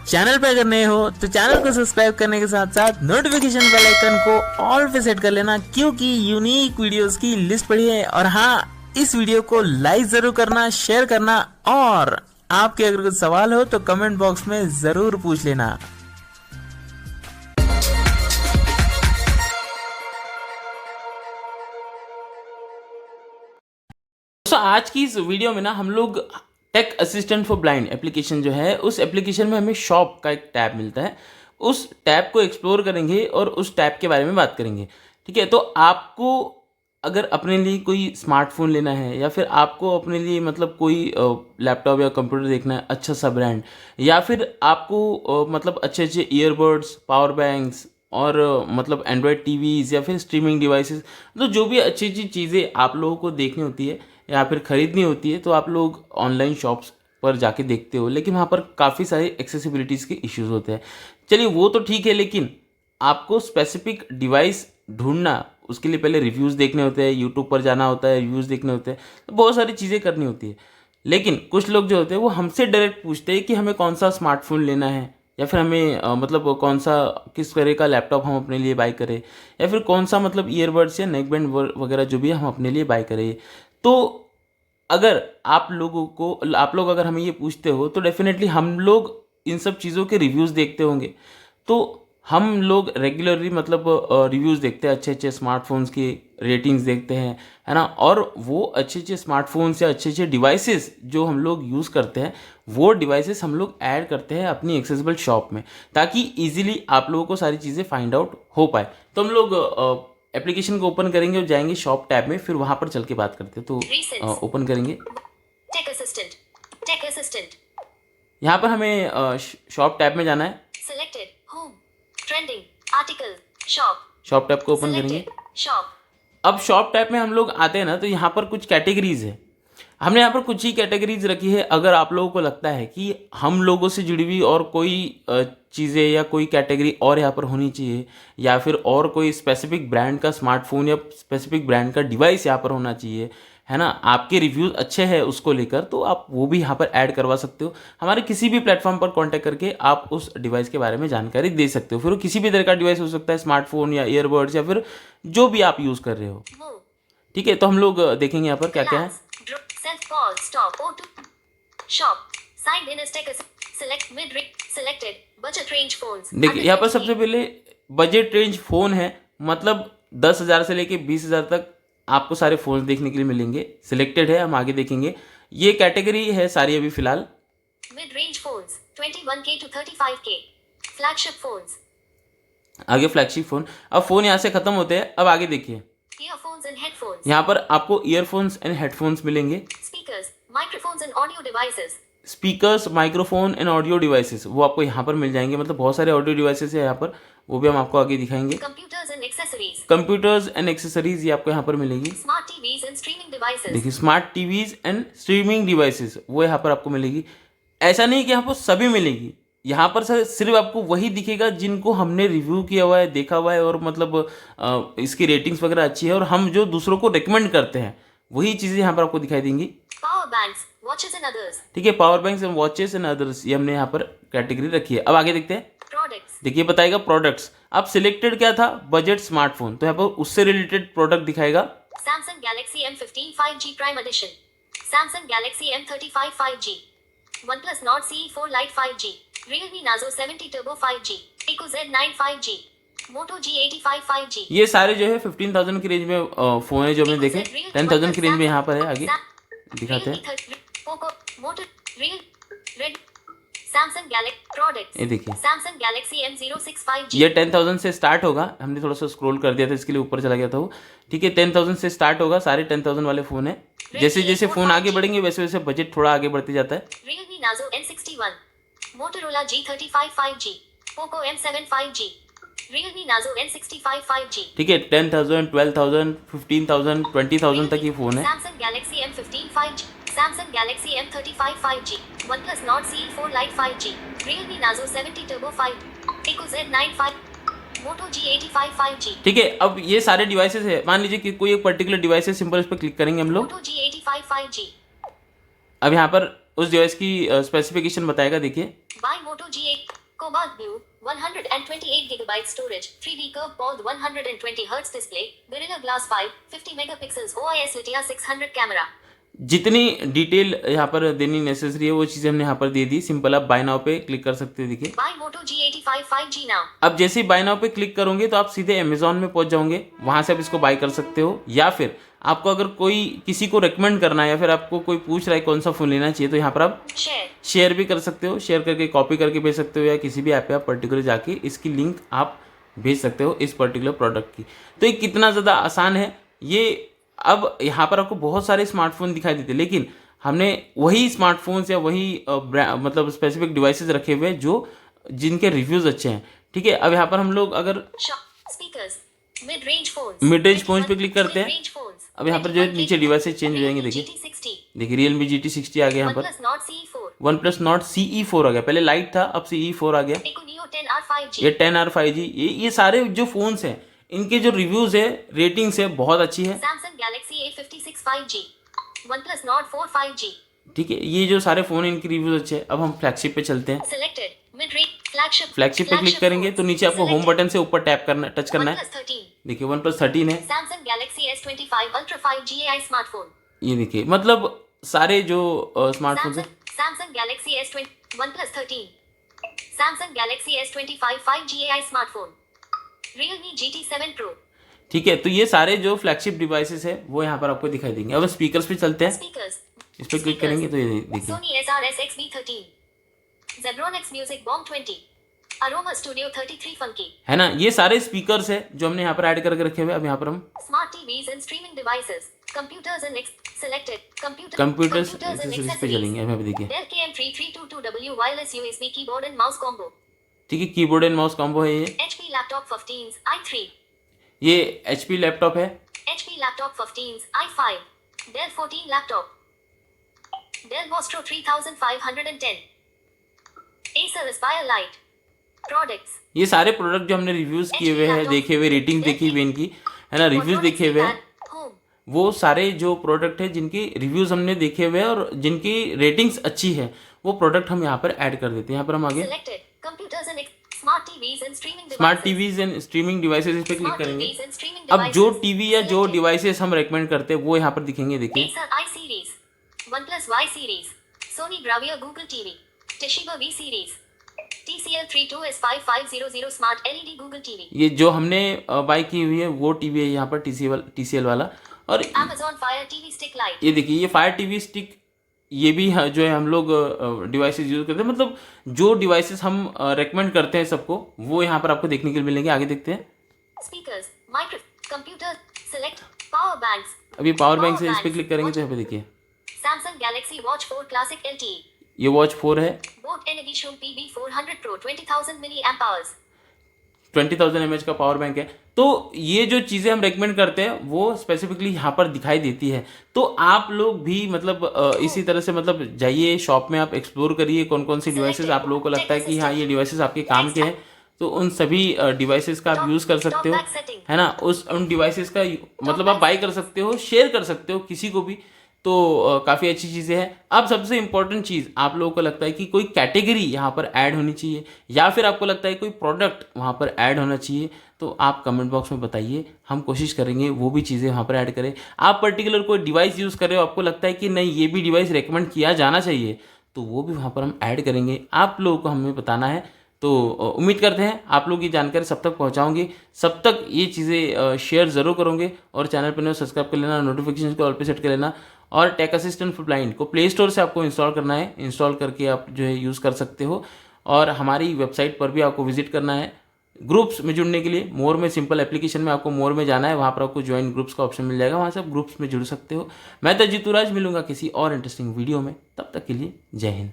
Channel पे अगर नए हो तो चैनल को सब्सक्राइब करने के साथ साथ नोटिफिकेशन बेल आइकन को ऑल पे सेट कर लेना, क्योंकि यूनिक वीडियोस की लिस्ट पड़ी है। और हाँ, इस वीडियो को लाइक जरूर करना, शेयर करना, और आपके अगर कुछ सवाल हो तो कमेंट बॉक्स में जरूर पूछ लेना। दोस्तों, आज की इस वीडियो में ना हम लोग tech assistant for blind application जो है, उस एप्लीकेशन में हमें शॉप का एक टैब मिलता है, उस टैब को एक्सप्लोर करेंगे और उस टैब के बारे में बात करेंगे। ठीक है, तो आपको अगर अपने लिए कोई स्मार्टफोन लेना है, या फिर आपको अपने लिए मतलब कोई लैपटॉप या कंप्यूटर देखना है अच्छा सा ब्रांड, या फिर आपको मतलब अच्छे अच्छे ईयरबड्स, पावर बैंक्स और मतलब एंड्रॉयड टीवीज़ या फिर स्ट्रीमिंग डिवाइसेस, तो जो भी अच्छी अच्छी चीज़ें आप लोगों को देखनी होती है या फिर ख़रीदनी होती है, तो आप लोग ऑनलाइन शॉप्स पर जाके देखते हो, लेकिन वहाँ पर काफ़ी सारे एक्सेसिबिलिटीज़ के इश्यूज़ होते हैं। चलिए वो तो ठीक है, लेकिन आपको स्पेसिफिक डिवाइस ढूंढना, उसके लिए पहले रिव्यूज़ देखने होते हैं, यूट्यूब पर जाना होता है, रिव्यूज़ देखने होते हैं, तो बहुत सारी चीज़ें करनी होती है। लेकिन कुछ लोग जो होते हैं वो हमसे डायरेक्ट पूछते हैं कि हमें कौन सा स्मार्टफोन लेना है, या फिर हमें मतलब कौन सा किस तरह का लैपटॉप हम अपने लिए बाय करें, या फिर कौन सा मतलब ईयरबड्स या नेक बैंड वगैरह जो भी है हम अपने लिए बाय करें। तो अगर आप लोग अगर हमें ये पूछते हो, तो डेफिनेटली हम लोग इन सब चीज़ों के रिव्यूज़ देखते होंगे। तो हम लोग रेगुलरली मतलब रिव्यूज़ देखते हैं, अच्छे अच्छे स्मार्टफोन्स की रेटिंग्स देखते हैं, है ना। और वो अच्छे अच्छे स्मार्टफोन्स या अच्छे अच्छे डिवाइसेस जो हम लोग यूज़ करते हैं, वो डिवाइसेस हम लोग ऐड करते हैं अपनी एक्सेसिबल शॉप में, ताकि ईजिली आप लोगों को सारी चीज़ें फाइंड आउट हो पाए। तो हम लोग एप्लीकेशन को ओपन करेंगे और जाएंगे शॉप टैब में, फिर वहाँ पर चल के बात करते हैं। तो ओपन करेंगे टेक असिस्टेंट यहाँ पर हमें शॉप टैब में जाना है। Selected home trending article shop tab को ओपन करेंगे। शॉप अब शॉप टैब में हम लोग आते हैं ना, तो यहाँ पर कुछ कैटेगरीज है। हमने यहाँ पर कुछ ही कैटेगरीज रखी है। अगर आप लोगों को लगता है कि हम लोगों से जुड़ी हुई और कोई चीज़ें या कोई कैटेगरी और यहाँ पर होनी चाहिए, या फिर और कोई स्पेसिफिक ब्रांड का स्मार्टफोन या स्पेसिफिक ब्रांड का डिवाइस यहाँ पर होना चाहिए, है ना, आपके रिव्यूज़ अच्छे हैं उसको लेकर, तो आप वो भी यहाँ पर ऐड करवा सकते हो। हमारे किसी भी प्लेटफॉर्म पर कांटेक्ट करके आप उस डिवाइस के बारे में जानकारी दे सकते हो। फिर वो किसी भी तरह का डिवाइस हो सकता है, स्मार्टफोन या ईयरबड्स या फिर जो भी आप यूज़ कर रहे हो। ठीक है, तो हम लोग देखेंगे यहाँ पर क्या क्या है। देखिए यहाँ पर सबसे पहले बजट रेंज फ़ोन है, मतलब 10,000 से लेके 20,000 तक आपको सारे फ़ोन्स देखने के लिए मिलेंगे। सिलेक्टेड है, हम आगे देखेंगे। ये कैटेगरी है सारी अभी फिलहाल। Mid range phones 21K to 35K, flagship phones, आगे फ्लैगशिप फ़ोन। अब फ़ोन यहाँ से ख़त्म होते हैं। अब आगे देखिए, ईयरफोन्स एंड हेडफोन्स, यहाँ पर आपको ईयरफोन्स एंड हेडफोन्स मिलेंगे। Speakers, microphones and audio devices, speakers, microphone and audio devices, वो आपको यहाँ पर मिल जाएंगे। मतलब बहुत सारे ऑडियो डिवाइसेस है यहाँ पर, वो भी हम आपको आगे दिखाएंगे। कंप्यूटर्स एंड एक्सेसरीज ये आपको यहाँ पर मिलेगी। Smart TVs and streaming devices, देखिए smart TVs and streaming devices वो यहाँ पर आपको मिलेगी। ऐसा नहीं कि यहाँ पर सभी मिलेगी, यहाँ पर सिर्फ आपको वही दिखेगा जिनको हमने रिव्यू किया हुआ है, देखा हुआ है, और मतलब इसकी रेटिंग्स वगैरह अच्छी है, और हम जो दूसरों को रिकमेंड करते हैं वही चीज़ें यहाँ पर आपको दिखाई देंगी। Power banks, watches and others, ठीक है, power banks and watches and others ये हमने यहाँ पर कैटेगरी रखी है। अब आगे देखते हैं। प्रोडक्ट्स, देखिए बताएगा प्रोडक्ट्स। अब सिलेक्टेड क्या था, बजट स्मार्टफोन, तो यहाँ पर उससे रिलेटेड प्रोडक्ट दिखाएगा। Samsung Galaxy M15 5G Prime Edition, Samsung Galaxy M35 5G, OnePlus Nord CE4 Lite 5G, Realme Nazo 70 Turbo 5G, Pico Z9 5G, Moto G85 5G। ये सारे जो है 15,000 की रेंज में फ़ोन है जो हमने देखे। 10,000 की रेंज में यहाँ पर है, आगे दिखाते हैं। पोको, मोटो, रेड, Samsung Galaxy प्रोडक्ट्स, ये देखिए Samsung Galaxy M06 5G, ये 10,000 से स्टार्ट होगा। हमने थोड़ा सा स्क्रॉल कर दिया था, इसके लिए ऊपर चला गया था वो। ठीक है, 10,000 से स्टार्ट होगा, सारे 10,000 वाले फ़ोन है। जैसे जैसे फ़ोन आगे बढ़ेंगे वैसे वैसे बजट थोड़ा आगे बढ़ते जाता है। Realme Nazo N61, Motorola G35 5G, Poco M7 5G, Realme Nazo N65 5G। ठीक है, 10,000, 12,000, 15,000, 20,000 तक ये फ़ोन है। Samsung Galaxy M15 5G, Samsung Galaxy M35 5G, OnePlus Nord CE4 Lite 5G, Realme Nazo 70 Turbo 5, Pico Z9 5, Moto G85 5G। ठीक है, अब ये सारे डिवाइसेस है। मान लीजिए कि कोई एक पर्टिकुलर डिवाइस है, सिंपल इस पर क्लिक करेंगे हम लोग। Moto G85 5G, अब यहाँ पर उस डिवाइस की स्पेसिफिकेशन बताएगा। देखिए Buy Moto G8 Cobalt Blue, 128 GB storage, 3D curved bald 120 Hz display, Gorilla Glass 5, 50 megapixels OIS LTR 600 camera. जितनी डिटेल यहाँ पर देनी नेसेसरी है वो चीज़ें हमने यहाँ पर दे दी। सिंपल आप बाय नाउ पे क्लिक कर सकते हो। देखिए Buy Moto G85 5G now. अब जैसे ही बाय नाउ पे क्लिक करोगे तो आप सीधे अमेजोन में पहुंच जाओगे, वहां से आप इसको बाय कर सकते हो। या फिर आपको अगर कोई किसी को रेकमेंड करना है या फिर आपको कोई पूछ रहा है कौन सा फ़ोन लेना चाहिए तो यहाँ पर आप शेयर भी कर सकते हो। शेयर करके कॉपी करके भेज सकते हो या किसी भी ऐप पे आप पर्टिकुलर जाके इसकी लिंक आप भेज सकते हो इस पर्टिकुलर प्रोडक्ट की। तो ये कितना ज़्यादा आसान है ये। अब यहाँ पर आपको बहुत सारे स्मार्टफोन दिखाई देते हैं, लेकिन हमने वही स्मार्टफोन्स या वही मतलब स्पेसिफिक डिवाइसेस रखे हुए हैं जो जिनके रिव्यूज़ अच्छे हैं। ठीक है, अब यहाँ पर हम लोग अगर मिड रेंज फोन पे क्लिक करते हैं, अब यहाँ पर जो है नीचे डिवाइसेस चेंज हो जाएंगे। देखिए Realme GT60 आ गया, यहाँ पर OnePlus Nord CE4 आ गया। पहले लाइट था, अब CE4 आ गया। ये 10R 5G, ये सारे जो फोन्स हैं इनके जो रिव्यूज है, रेटिंग्स है, बहुत अच्छी है। Samsung Galaxy A56 5G, OnePlus Nord 4 5G। ठीक है, ये जो सारे फोन है इनके रिव्यूज अच्छे हैं। अब हम फ्लैगशिप पे चलते हैं। फ्लैगशिप पे क्लिक करेंगे तो नीचे आपको होम बटन से ऊपर टैप करना, टच करना है। देखिए OnePlus 13 है। Samsung Galaxy S25 Ultra 5G AI smartphone. ये देखिए मतलब सारे जो स्मार्टफोन है। Samsung Galaxy S20 OnePlus 13, Samsung Galaxy S25 5G AI smartphone, Realme GT7 Pro। ठीक है, तो ये सारे जो फ्लैगशिप डिवाइसेस है वो यहाँ पर आपको दिखाई देंगे। अब स्पीकर्स पे चलते हैं। इस पे क्लिक करेंगे तो ये देखिए Sony SRS XB13, Zebronics Music Bomb 20, Aroma Studio 33 Funky, है ना। ये सारे स्पीकर्स है जो हमने यहाँ पर ऐड करके रखे हुए। अब यहाँ पर हम Smart TVs and streaming devices, computers and selected computers accessories पे चलेंगे। यहाँ पे देखिए Dell KM3322W wireless USB keyboard and mouse combo। ठीक है, कीबोर्ड एंड माउस कॉम्बो है ये। HP लैपटॉप 15 i3, ये HP लैपटॉप है। HP laptop 15 i5, Dell 14 laptop, Dell Vostro 3510, Acer Aspire Lite products. ये सारे प्रोडक्ट जो हमने रिव्यूज किए हुए हैं, देखे हुए, रेटिंग देखी हुई इनकी, है ना, रिव्यूज देखे हुए हैं, वो सारे जो प्रोडक्ट है जिनकी रिव्यूज हमने देखे हुए हैं और जिनकी रेटिंग्स अच्छी है वो प्रोडक्ट हम यहाँ पर ऐड कर देते हैं। यहाँ पर हम आगे smart TVs and streaming devices पे क्लिक करेंगे। अब जो टीवी या जो डिवाइसेस हम रेकमेंड करते हैं वो यहाँ पर दिखेंगे। देखिए OnePlus Y series, Sony Bravia Google TV, Toshiba V series, TCL 32S5500 Smart LED Google TV। ये जो हमने बाय की हुई है वो टीवी है यहाँ पर TCL वाला। और Amazon Fire TV Stick Lite। ये देखिए ये फायर टीवी स्टिक, ये भी जो है हम लोग डिवाइसेस यूज करते हैं, मतलब जो डिवाइसेस हम रेकमेंड करते हैं सबको वो यहाँ पर आपको देखने के लिए मिलेंगे। आगे देखते हैं। Speakers, micro, computer, select, power banks. अभी पावर बैंक से इस पे क्लिक करेंगे तो यहाँ पे देखिए Samsung Galaxy Watch 4 Classic LTE, ये Watch 4 है। Boat Energition PB400 Pro 20,000 mAh, 20,000 mAh का पावर बैंक है। तो ये जो चीज़ें हम रेकमेंड करते हैं वो स्पेसिफिकली यहाँ पर दिखाई देती है। तो आप लोग भी मतलब इसी तरह से मतलब जाइए शॉप में, आप एक्सप्लोर करिए कौन कौन सी डिवाइसेस आप लोगों को लगता है कि हाँ ये डिवाइसेस आपके काम के हैं, तो उन सभी डिवाइसेस का आप यूज़ कर सकते हो, है ना। उन डिवाइसेस का मतलब आप बाई कर सकते हो, शेयर कर सकते हो किसी को भी, तो काफ़ी अच्छी चीज़ें हैं। अब सबसे इम्पोर्टेंट चीज़, आप लोगों को लगता है कि कोई कैटेगरी यहाँ पर ऐड होनी चाहिए या फिर आपको लगता है कोई प्रोडक्ट वहाँ पर ऐड होना चाहिए, तो आप कमेंट बॉक्स में बताइए, हम कोशिश करेंगे वो भी चीज़ें वहाँ पर ऐड करें। आप पर्टिकुलर कोई डिवाइस यूज़ कर रहे हो, आपको लगता है कि नहीं ये भी डिवाइस रेकमेंड किया जाना चाहिए, तो वो भी वहाँ पर हम ऐड करेंगे। आप लोगों को हमें बताना है। तो उम्मीद करते हैं आप लोग ये जानकारी सब तक पहुंचाओगे, सब तक ये चीज़ें शेयर ज़रूर करोगे। और चैनल पर सब्सक्राइब कर लेना, नोटिफिकेशन को ऑल पे सेट कर लेना। और टेक असिस्टेंट फॉर ब्लाइंड को प्ले स्टोर से आपको इंस्टॉल करना है, इंस्टॉल करके आप जो है यूज़ कर सकते हो। और हमारी वेबसाइट पर भी आपको विजिट करना है ग्रुप्स में जुड़ने के लिए। मोर में, सिंपल एप्लीकेशन में आपको मोर में जाना है, वहाँ पर आपको ज्वाइन ग्रुप्स का ऑप्शन मिल जाएगा, वहाँ से आप ग्रुप्स में जुड़ सकते हो। मैं तो जीतू राज, मिलूंगा किसी और इंटरेस्टिंग वीडियो में, तब तक के लिए जय हिंद।